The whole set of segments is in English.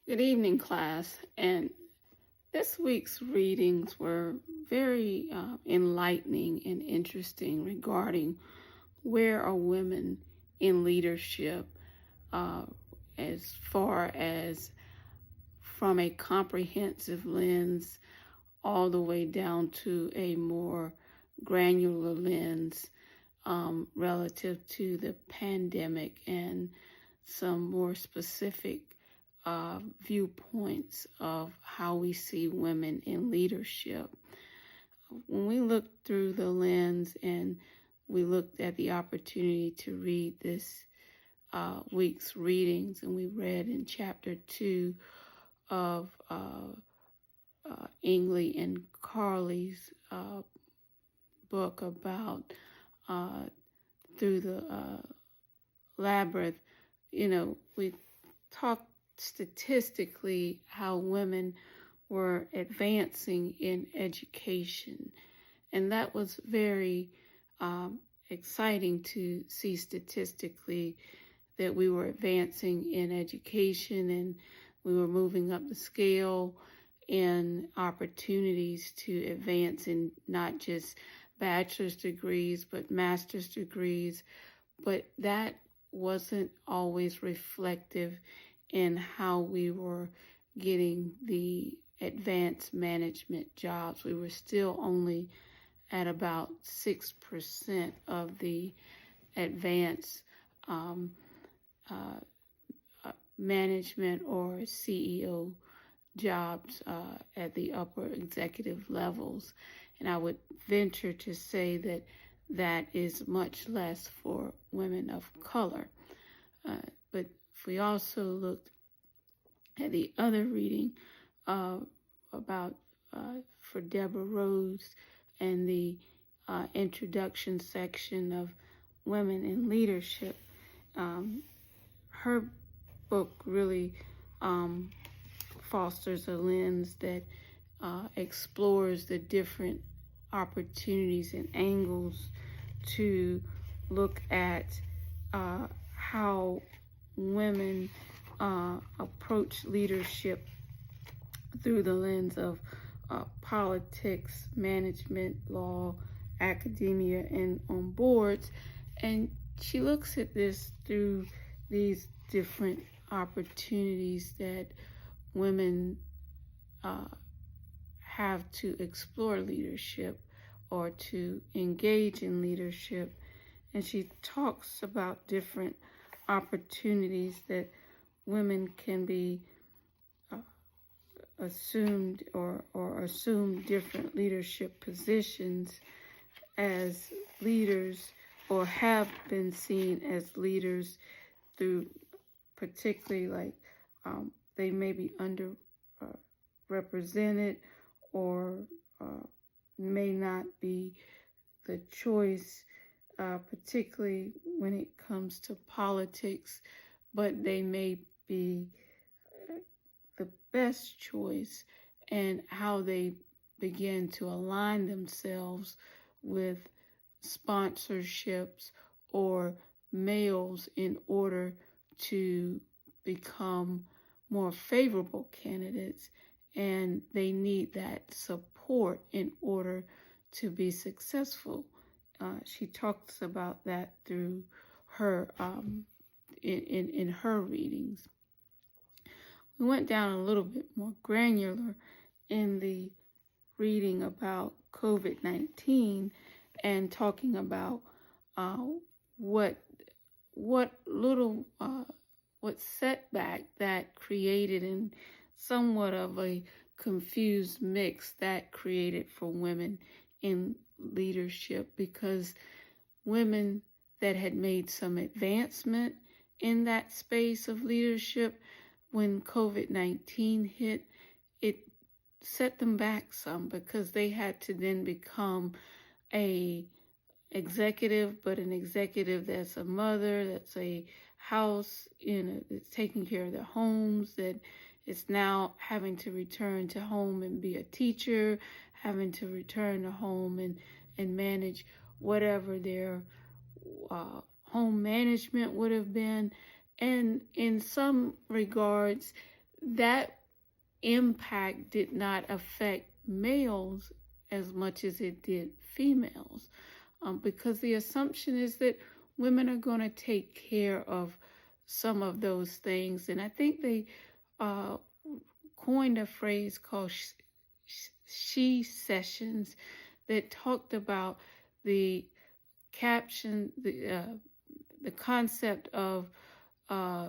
Good evening, class. And this week's readings were very enlightening and interesting regarding where are women in leadership, uh, as far as from a comprehensive lens all the way down to a more granular lens relative to the pandemic and some more specific viewpoints of how we see women in leadership. When we looked through the lens and we looked at the opportunity to read this week's readings, and we read in chapter 2 of Ingley and Carly's book about through the labyrinth, we talked statistically how women were advancing in education. And that was very exciting to see statistically that we were advancing in education and we were moving up the scale in opportunities to advance in not just bachelor's degrees, but master's degrees. But that wasn't always reflective in how we were getting the advanced management jobs. We were still only at about 6% of the advanced management or CEO jobs at the upper executive levels. And I would venture to say that that is much less for women of color. But if we also looked at the other reading about for Deborah Rose and the introduction section of women in leadership, her book really fosters a lens that explores the different opportunities and angles to look at how women approach leadership through the lens of politics, management, law, academia, and on boards. And she looks at this through these different opportunities that women have to explore leadership or to engage in leadership. And she talks about different opportunities that women can be assumed or assume different leadership positions as leaders or have been seen as leaders through particularly like they may be underrepresented or may not be the choice, particularly when it comes to politics, but they may be the best choice, and how they begin to align themselves with sponsorships or males in order to become more favorable candidates, and they need that support in order to be successful. She talks about that through her in her readings. We went down a little bit more granular in the reading about COVID-19 and talking about what setback that created and somewhat of a confused mix that created for women in leadership, because women that had made some advancement in that space of leadership, when COVID-19 hit, it set them back some because they had to then become a executive, but an executive that's a mother, that's a house, that's taking care of their homes, that is now having to return to home and be a teacher, having to return to home and manage whatever their home management would have been. And in some regards, that impact did not affect males as much as it did females, because the assumption is that women are going to take care of some of those things. And I think they uh, coined a phrase called she sessions that talked about the the concept of uh,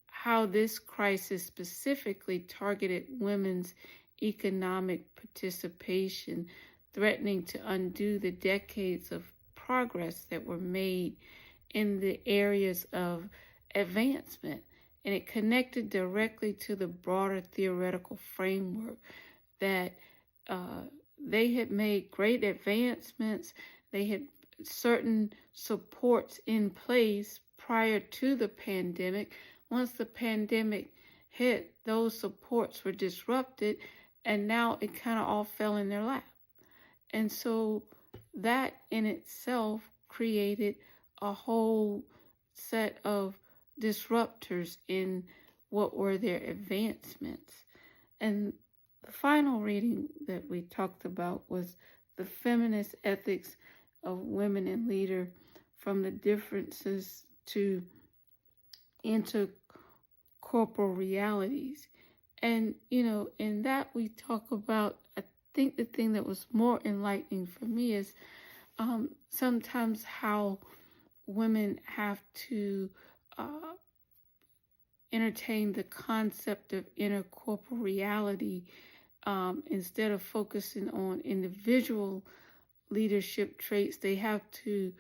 how this crisis specifically targeted women's economic participation, threatening to undo the decades of progress that were made in the areas of advancement. And it connected directly to the broader theoretical framework that they had made great advancements. They had certain supports in place prior to the pandemic. Once the pandemic hit, those supports were disrupted, and now it kind of all fell in their lap. And so that in itself created a whole set of disruptors in what were their advancements. And the final reading that we talked about was The Feminist Ethics of Women in Leader, From the Differences to Intercorporeal Realities. And, in that we talk about, I think the thing that was more enlightening for me is sometimes how women have to entertain the concept of intercorporeality instead of focusing on individual leadership traits. They have to,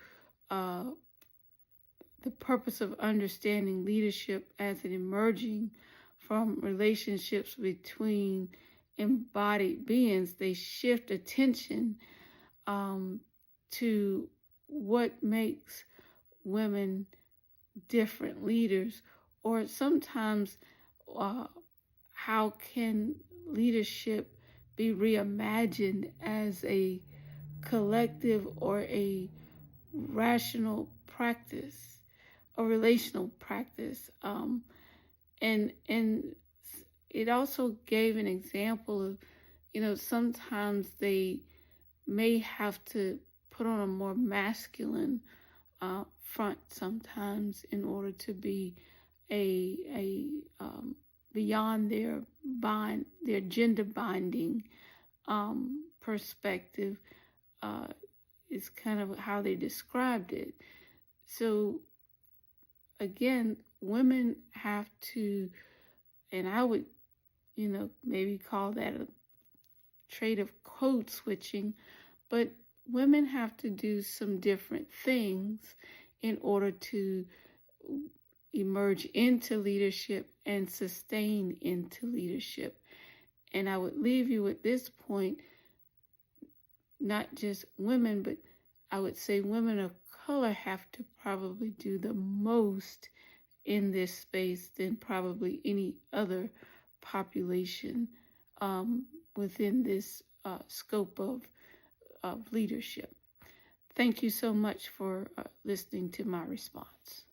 the purpose of understanding leadership as it emerging from relationships between embodied beings, they shift attention to what makes women different leaders, or sometimes how can leadership be reimagined as a collective or a rational practice, a relational practice. And it also gave an example of, sometimes they may have to put on a more masculine front sometimes in order to be a beyond their gender binding perspective, is kind of how they described it. So again, women have to, and I would, maybe call that a trait of code switching, but women have to do some different things in order to emerge into leadership and sustain into leadership. And I would leave you with this point, not just women, but I would say women of color have to probably do the most in this space than probably any other population within this scope of leadership. Thank you so much for listening to my response.